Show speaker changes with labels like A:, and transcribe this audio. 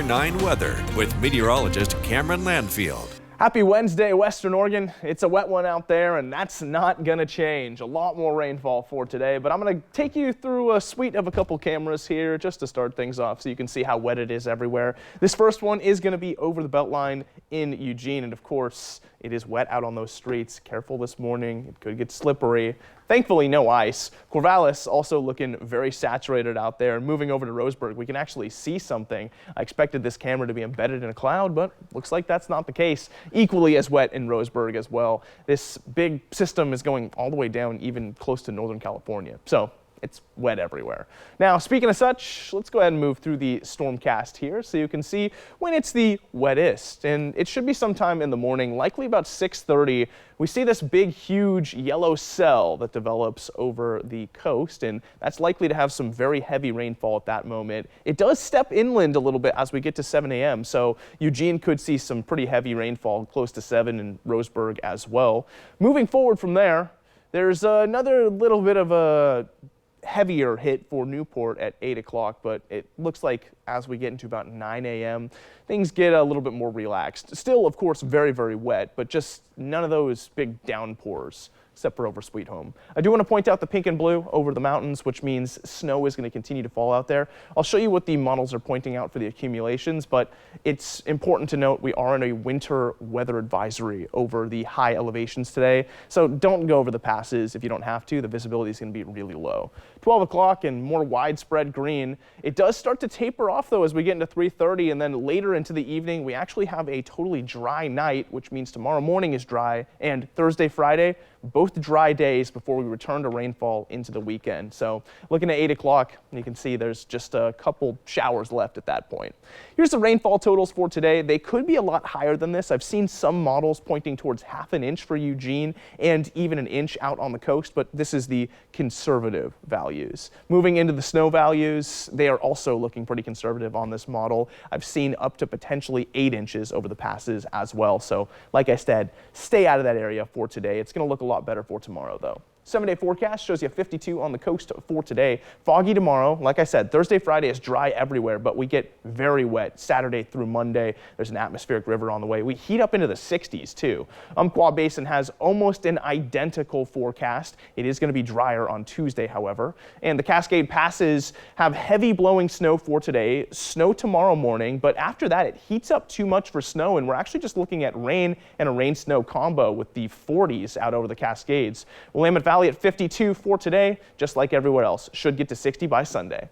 A: 9 weather with meteorologist Cameron Landfield.
B: Happy Wednesday, Western Oregon. It's a wet one out there, and that's not going to change. A lot more rainfall for today, but I'm going to take you through a suite of a couple cameras here just to start things off so you can see how wet it is everywhere. This first one is going to be over the Beltline in Eugene, and of course, it is wet out on those streets. Careful this morning. It could get slippery. Thankfully, no ice. Corvallis also looking very saturated out there. And moving over to Roseburg, we can actually see something. I expected this camera to be embedded in a cloud, but looks like that's not the case. Equally as wet in Roseburg as well. This big system is going all the way down, even close to Northern California. So it's wet everywhere. Now, speaking of such, let's go ahead and move through the stormcast here so you can see when it's the wettest. And it should be sometime in the morning, likely about 6:30. We see this big, huge yellow cell that develops over the coast, and that's likely to have some very heavy rainfall at that moment. It does step inland a little bit as we get to 7 a.m., so Eugene could see some pretty heavy rainfall close to 7 in Roseburg as well. Moving forward from there, there's another little bit of a heavier hit for Newport at 8 o'clock, but it looks like as we get into about 9 a.m., things get a little bit more relaxed. Still, of course, very, very wet, but just none of those big downpours, except for over Sweet Home. I do want to point out the pink and blue over the mountains, which means snow is going to continue to fall out there. I'll show you what the models are pointing out for the accumulations, but it's important to note we are in a winter weather advisory over the high elevations today, so don't go over the passes if you don't have to. The visibility is going to be really low. 12 o'clock and more widespread green. It does start to taper off, though, as we get into 3:30, and then later into the evening, we actually have a totally dry night, which means tomorrow morning is dry, and Thursday, Friday, both dry days before we return to rainfall into the weekend. So looking at 8 o'clock, you can see there's just a couple showers left at that point. Here's the rainfall totals for today. They could be a lot higher than this. I've seen some models pointing towards ½ an inch for Eugene and even an inch out on the coast, but this is the conservative values. Moving into the snow values, they are also looking pretty conservative on this model. I've seen up to potentially 8 inches over the passes as well. So like I said, stay out of that area for today. It's going to look a lot better for tomorrow, though. 7-day forecast shows you 52 on the coast for today. Foggy tomorrow. Like I said, Thursday, Friday is dry everywhere, but we get very wet Saturday through Monday. There's an atmospheric river on the way. We heat up into the 60s, too. Umpqua Basin has almost an identical forecast. It is going to be drier on Tuesday, however. And the Cascade Passes have heavy blowing snow for today, snow tomorrow morning, but after that, it heats up too much for snow, and we're actually just looking at rain and a rain-snow combo with the 40s out over the Cascades. Willamette Valley at 52 for today, just like everywhere else. Should get to 60 by Sunday.